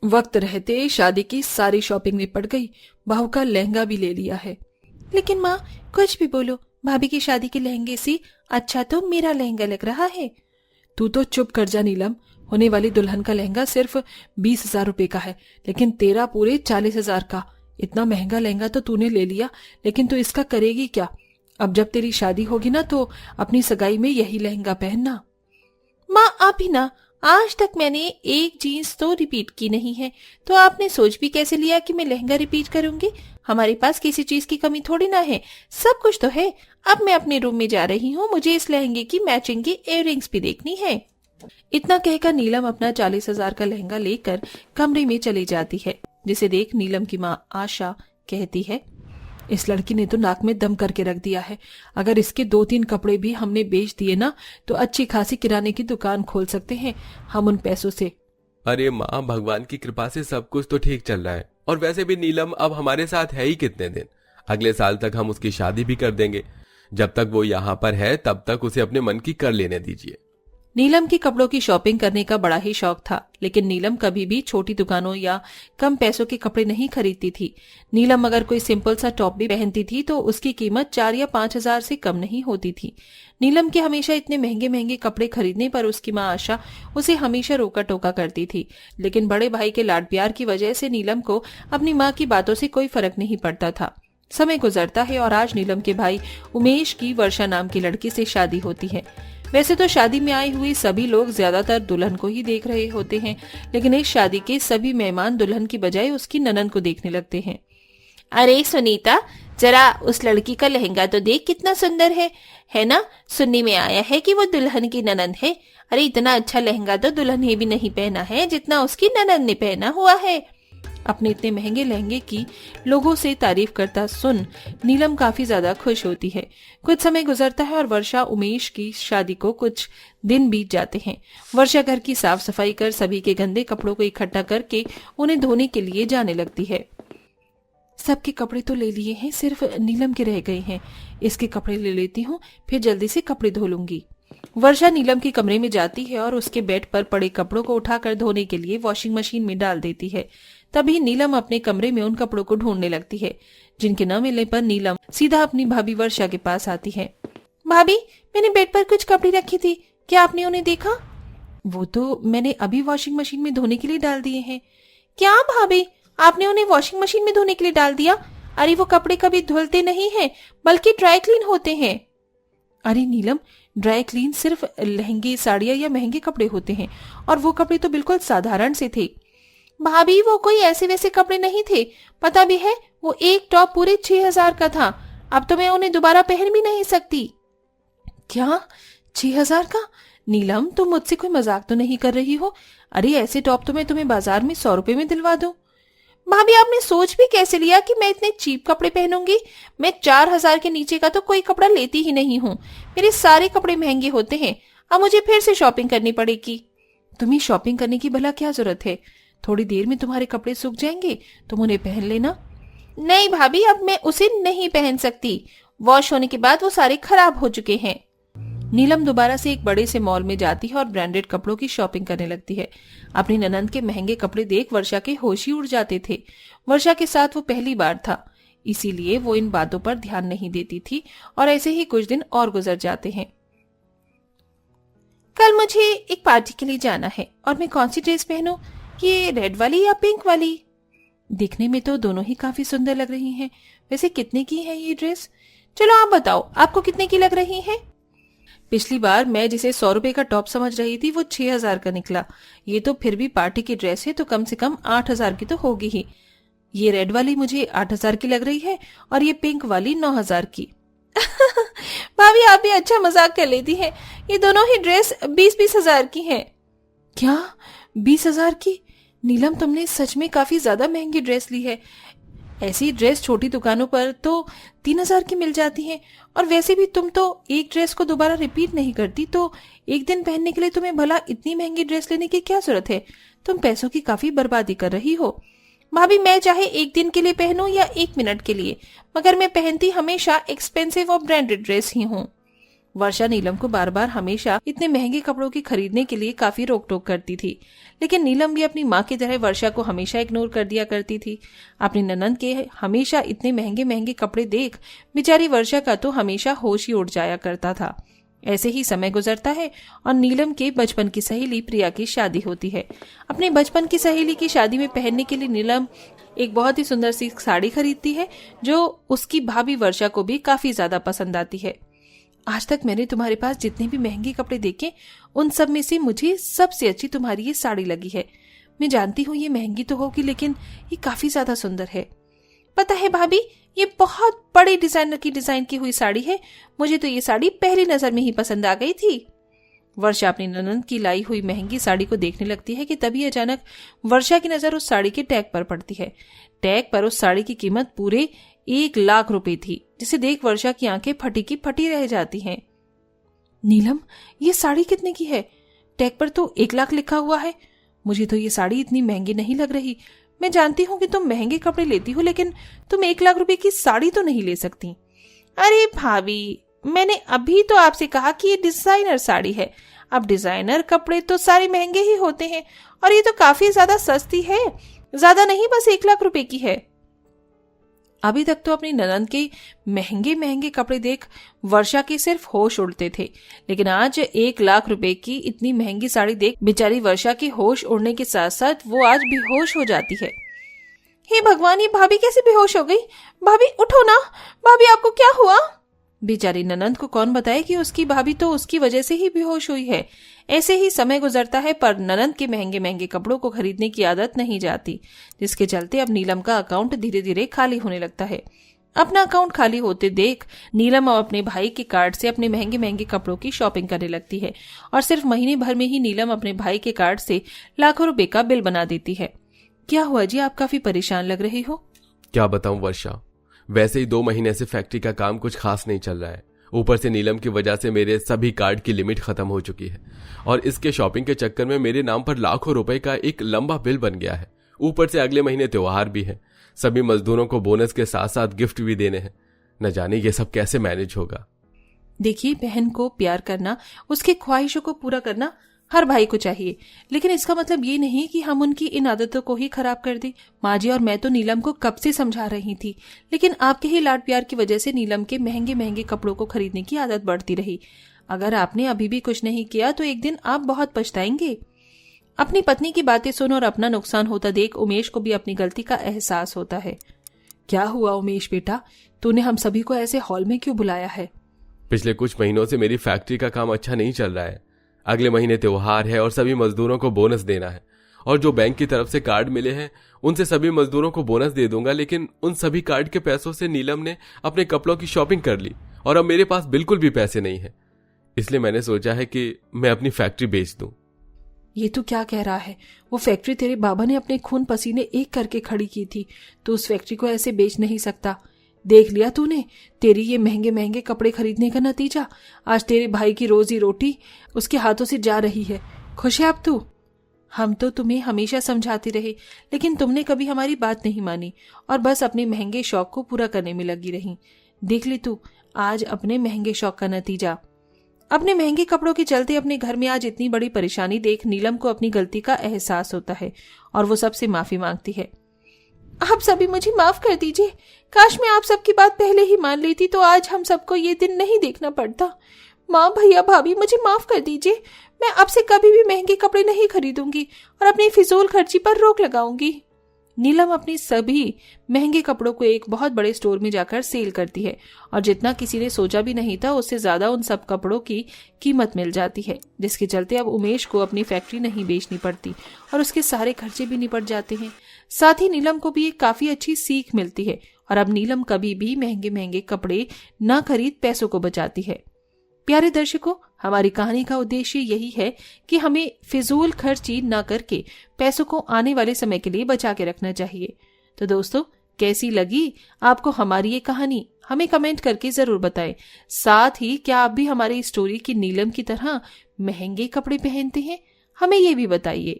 वक्त रहते शादी की सारी शॉपिंग निपट गई। बहू का लहंगा भी ले लिया है। लेकिन माँ, कुछ भी बोलो, भाभी की शादी के लहंगे से अच्छा तो मेरा लहंगा लग रहा है। तू तो चुप कर जा नीलम। होने वाली दुल्हन का लहंगा सिर्फ 20,000 रुपए का है, लेकिन तेरा पूरे 40,000 का। इतना महंगा लहंगा तो तूने ले लिया, लेकिन तू इसका करेगी क्या? अब जब तेरी शादी होगी ना, तो अपनी सगाई में यही लहंगा पहनना। माँ, आप ही ना, आज तक मैंने एक जीन्स तो रिपीट की नहीं है, तो आपने सोच भी कैसे लिया कि मैं लहंगा रिपीट करूंगी? हमारे पास किसी चीज की कमी थोड़ी ना है, सब कुछ तो है। अब मैं अपने रूम में जा रही हूँ, मुझे इस लहंगे की मैचिंग की इयररिंग्स भी देखनी है। इतना कहकर नीलम अपना 40,000 का लहंगा लेकर कमरे में चली जाती है, जिसे देख नीलम की माँ आशा कहती है, इस लड़की ने तो नाक में दम करके रख दिया है। अगर इसके 2-3 कपड़े भी हमने बेच दिए ना, तो अच्छी खासी किराने की दुकान खोल सकते हैं हम उन पैसों से। अरे माँ, भगवान की कृपा से सब कुछ तो ठीक चल रहा है। और वैसे भी नीलम अब हमारे साथ है ही कितने दिन। अगले साल तक हम उसकी शादी भी कर देंगे। जब तक वो यहाँ पर है तब तक उसे अपने मन की कर लेने दीजिए। नीलम की कपड़ों की शॉपिंग करने का बड़ा ही शौक था, लेकिन नीलम कभी भी छोटी दुकानों या कम पैसों के कपड़े नहीं खरीदती थी। नीलम अगर कोई सिंपल सा टॉप भी पहनती थी तो उसकी कीमत 4 या 5,000 से कम नहीं होती थी। नीलम के हमेशा इतने महंगे महंगे कपड़े खरीदने पर उसकी माँ आशा उसे हमेशा रोका टोका करती थी, लेकिन बड़े भाई के लाड प्यार की वजह से नीलम को अपनी माँ की बातों से कोई फर्क नहीं पड़ता था। समय गुजरता है और आज नीलम के भाई उमेश की वर्षा नाम की लड़की से शादी होती है। वैसे तो शादी में आए हुए सभी लोग ज्यादातर दुल्हन को ही देख रहे होते हैं, लेकिन इस शादी के सभी मेहमान दुल्हन की बजाय उसकी ननद को देखने लगते हैं। अरे सुनीता, जरा उस लड़की का लहंगा तो देख, कितना सुंदर है ना? सुनने में आया है कि वो दुल्हन की ननद है। अरे इतना अच्छा लहंगा तो दुल्हन ने भी नहीं पहना है जितना उसकी ननद ने पहना हुआ है। अपने इतने महंगे लहंगे की लोगों से तारीफ करता सुन नीलम काफी ज्यादा खुश होती है। कुछ समय गुजरता है और वर्षा उमेश की शादी को कुछ दिन बीत जाते हैं। वर्षा घर की साफ सफाई कर सभी के गंदे कपड़ों को इकट्ठा करके उन्हें धोने के लिए जाने लगती है। सबके कपड़े तो ले लिए हैं, सिर्फ नीलम के रह गए हैं। इसके कपड़े ले लेती हूँ, फिर जल्दी से कपड़े धो लूंगी। वर्षा नीलम के कमरे में जाती है और उसके बेड पर पड़े कपड़ों को उठाकर धोने के लिए वॉशिंग मशीन में डाल देती है। तभी नीलम अपने कमरे में उन कपड़ों को ढूंढने लगती है, जिनके न मिलने पर नीलम सीधा अपनी भाभी वर्षा के पास आती है। भाभी, मैंने बेड पर कुछ कपड़े रखे थे, क्या आपने उन्हें देखा? वो तो मैंने अभी वॉशिंग मशीन में धोने के लिए डाल दिए हैं। क्या भाभी, आपने उन्हें वॉशिंग मशीन में धोने के लिए डाल दिया? अरे वो कपड़े कभी धुलते नहीं हैं, बल्कि ड्राई क्लीन होते हैं। अरे नीलम, ड्राई क्लीन सिर्फ लहंगे, साड़ियाँ या महंगे कपड़े होते हैं, और वो कपड़े तो बिल्कुल साधारण से थे। भाभी, वो कोई ऐसे वैसे कपड़े नहीं थे, पता भी है वो एक टॉप पूरे 6,000 का था। अब तो मैं उन्हें दोबारा पहन भी नहीं सकती। क्या? 6,000 का? नीलम, तुम मुझसे कोई मजाक तो नहीं कर रही हो? अरे ऐसे टॉप तो मैं तुम्हें बाजार में 100 रुपए में दिलवा दूं। भाभी, आपने सोच भी कैसे लिया कि मैं इतने चीप कपड़े पहनूंगी? मैं 4,000 के नीचे का तो कोई कपड़ा लेती ही नहीं हूँ। मेरे सारे कपड़े महंगे होते हैं। अब मुझे फिर से शॉपिंग करनी पड़ेगी। तुम्हें शॉपिंग करने की भला क्या जरूरत है? थोड़ी देर में तुम्हारे कपड़े सूख जाएंगे, तुम उन्हें पहन लेना। नहीं भाभी, अब मैं उसे नहीं पहन सकती। वॉश होने के बाद वो सारे खराब हो चुके हैं। नीलम दोबारा से एक बड़े से मॉल में जाती है और ब्रांडेड कपड़ों की शॉपिंग करने लगती है। अपनी ननंद के महंगे कपड़े देख वर्षा के होश ही उड़ जाते थे। वर्षा के साथ वो पहली बार था, इसीलिए वो इन बातों पर ध्यान नहीं देती थी, और ऐसे ही कुछ दिन और गुजर जाते हैं। कल मुझे एक पार्टी के लिए जाना है, और मैं कौन सी ड्रेस पहनूं? ये रेड वाली या पिंक वाली? दिखने में तो दोनों ही काफी सुंदर लग रही हैं। वैसे कितने की है ये ड्रेस? चलो आप बताओ, आपको कितने की लग रही है? पिछली बार मैं जिसे 100 रुपए का टॉप समझ रही थी वो 6,000 का निकला। ये तो फिर भी पार्टी की ड्रेस है, तो कम से कम 8,000 की तो होगी ही। ये रेड वाली मुझे 8,000 की लग रही है, और ये पिंक वाली 9,000 की। भाभी, आप भी अच्छा मजाक कर लेती हैं। ये दोनों ही ड्रेस 20-20 हजार की हैं। क्या? 20,000 की? नीलम, तुमने सच में काफी ज्यादा महंगी ड्रेस ली है। ऐसी ड्रेस छोटी दुकानों पर तो 3,000 की मिल जाती है, और वैसे भी तुम तो एक ड्रेस को दोबारा रिपीट नहीं करती, तो एक दिन पहनने के लिए तुम्हें भला इतनी महंगी ड्रेस लेने की क्या जरूरत है? तुम पैसों की काफी बर्बादी कर रही हो। भाभी, मैं चाहे एक दिन के लिए पहनूं या 1 मिनट के लिए, मगर मैं पहनती हमेशा एक्सपेंसिव और ब्रांडेड ड्रेस ही हूँ। वर्षा नीलम को बार बार हमेशा इतने महंगे कपड़ों की खरीदने के लिए काफी रोक टोक करती थी, लेकिन नीलम भी अपनी माँ की तरह वर्षा को हमेशा इग्नोर कर दिया करती थी। अपनी ननंद के हमेशा इतने महंगे महंगे कपड़े देख बेचारी वर्षा का तो हमेशा होश ही उड़ जाया करता था। ऐसे ही समय गुजरता है और नीलम के बचपन की सहेली प्रिया की शादी होती है। अपने बचपन की सहेली की शादी में पहनने के लिए नीलम एक बहुत ही सुंदर सी साड़ी खरीदती है, जो उसकी भाभी वर्षा को भी काफी ज्यादा पसंद आती है। आज तक मैंने तुम्हारे पास जितने भी महंगे कपड़े देखे, उन सब में से मुझे सबसे अच्छी तुम्हारी ये साड़ी लगी है। मैं जानती हूँ ये महंगी तो होगी, लेकिन ये काफी ज्यादा सुंदर है। पता है भाभी, ये बहुत बड़े डिजाइनर की डिजाइन की हुई साड़ी है। मुझे तो ये साड़ी पहली नजर में ही पसंद आ गई थी। वर्षा अपनी ननंद की लाई हुई महंगी साड़ी को देखने लगती है कि तभी अचानक वर्षा की नजर उस साड़ी के टैग पर पड़ती है। टैग पर उस साड़ी की कीमत पूरे 1 लाख रुपए थी, जिसे देख वर्षा की आंखें फटी की फटी रह जाती हैं। नीलम, ये साड़ी कितने की है? टैग पर तो 1 लाख लिखा हुआ है। मुझे तो ये साड़ी इतनी महंगी नहीं लग रही। मैं जानती हूँ कि तुम महंगे कपड़े लेती हो, लेकिन तुम 1 लाख रुपए की साड़ी तो नहीं ले सकती। अरे भाभी, मैंने अभी तो आपसे कहा कि ये डिजाइनर साड़ी है। अब डिजाइनर कपड़े तो सारे महंगे ही होते हैं, और ये तो काफी ज्यादा सस्ती है। ज्यादा नहीं, बस 1 लाख रुपए की है। अभी तक तो अपनी ननंद के महंगे महंगे कपड़े देख वर्षा के सिर्फ होश उड़ते थे, लेकिन आज 1 लाख रुपए की इतनी महंगी साड़ी देख बेचारी वर्षा के होश उड़ने के साथ साथ वो आज बेहोश हो जाती है। हे भगवान, ये भाभी कैसे बेहोश हो गई? भाभी उठो ना। भाभी, आपको क्या हुआ? बेचारी ननंद को कौन बताए कि उसकी भाभी तो उसकी वजह से ही बेहोश हुई है। ऐसे ही समय गुजरता है, पर ननंद के महंगे महंगे कपड़ों को खरीदने की आदत नहीं जाती, जिसके चलते अब नीलम का अकाउंट धीरे धीरे खाली होने लगता है। अपना अकाउंट खाली होते देख नीलम अब अपने भाई के कार्ड से अपने महंगे महंगे कपड़ों की शॉपिंग करने लगती है, और सिर्फ महीने भर में ही नीलम अपने भाई के कार्ड से लाखों रुपए का बिल बना देती है। क्या हुआ जी, आप काफी परेशान लग रही हो? क्या बताऊं वर्षा, वैसे ही 2 महीने से फैक्ट्री का काम कुछ खास नहीं चल रहा है। ऊपर से नीलम की वजह से मेरे सभी कार्ड की लिमिट खत्म हो चुकी है, और इसके शॉपिंग के चक्कर में मेरे नाम पर लाखों रुपए का एक लंबा बिल बन गया है। ऊपर से अगले महीने त्योहार भी है, सभी मजदूरों को बोनस के साथ साथ गिफ्ट भी देने हैं। न जाने ये सब कैसे मैनेज होगा। देखिए, बहन को प्यार करना, उसकी ख्वाहिशों को पूरा करना हर भाई को चाहिए, लेकिन इसका मतलब ये नहीं कि हम उनकी इन आदतों को ही खराब कर दें। माँ जी और मैं तो नीलम को कब से समझा रही थी, लेकिन आपके ही लाड प्यार की वजह से नीलम के महंगे महंगे कपड़ों को खरीदने की आदत बढ़ती रही। अगर आपने अभी भी कुछ नहीं किया तो एक दिन आप बहुत पछताएंगे। अपनी पत्नी की बातें सुन और अपना नुकसान होता देख उमेश को भी अपनी गलती का एहसास होता है। क्या हुआ उमेश बेटा, तूने हम सभी को ऐसे हॉल में क्यों बुलाया है? पिछले कुछ महीनों से मेरी फैक्ट्री का काम अच्छा नहीं चल रहा है। अगले महीने त्योहार है और सभी मजदूरों को बोनस देना है, और जो बैंक की तरफ से कार्ड मिले हैं उनसे सभी मजदूरों को बोनस दे दूंगा, लेकिन उन सभी कार्ड के पैसों से नीलम ने अपने कपड़ों की शॉपिंग कर ली और अब मेरे पास बिल्कुल भी पैसे नहीं है। इसलिए मैंने सोचा है कि मैं अपनी फैक्ट्री बेच दूं। ये तू क्या कह रहा है? वो फैक्ट्री तेरे बाबा ने अपने खून पसीने एक करके खड़ी की थी, तो उस फैक्ट्री को ऐसे बेच नहीं सकता। देख लिया तूने तेरी ये महंगे महंगे कपड़े खरीदने का नतीजा। आज तेरे भाई की रोजी रोटी उसके हाथों से जा रही है। खुश है अब तू? हम तो तुम्हें हमेशा समझाते रहे, लेकिन तुमने कभी हमारी बात नहीं मानी और बस अपने महंगे शौक को पूरा करने में लगी रही। देख ली तू आज अपने महंगे शौक का नतीजा। अपने महंगे कपड़ों के चलते अपने घर में आज इतनी बड़ी परेशानी देख नीलम को अपनी गलती का एहसास होता है और वो सबसे माफी मांगती है। आप सभी मुझे माफ कर दीजिए। काश मैं आप सबकी बात पहले ही मान लेती तो आज हम सबको ये दिन नहीं देखना पड़ता। माँ, भैया, भाभी, मुझे माफ कर दीजिए। मैं अब से कभी भी महंगे कपड़े नहीं खरीदूंगी और अपनी फिजूल खर्ची पर रोक लगाऊंगी। नीलम अपनी सभी महंगे कपड़ों को एक बहुत बड़े स्टोर में जाकर सेल करती है और जितना किसी ने सोचा भी नहीं था उससे ज्यादा उन सब कपड़ों की कीमत मिल जाती है, जिसके चलते अब उमेश को अपनी फैक्ट्री नहीं बेचनी पड़ती और उसके सारे खर्चे भी निपट जाते हैं। साथ ही नीलम को भी एक काफी अच्छी सीख मिलती है और अब नीलम कभी भी महंगे महंगे कपड़े न खरीद पैसों को बचाती है। प्यारे दर्शकों, हमारी कहानी का उद्देश्य यही है कि हमें फिजूल खर्ची न करके पैसों को आने वाले समय के लिए बचा के रखना चाहिए। तो दोस्तों, कैसी लगी आपको हमारी ये कहानी? हमें कमेंट करके जरूर बताएं। साथ ही क्या आप भी हमारी स्टोरी की नीलम की तरह महंगे कपड़े पहनते हैं? हमें ये भी बताइए।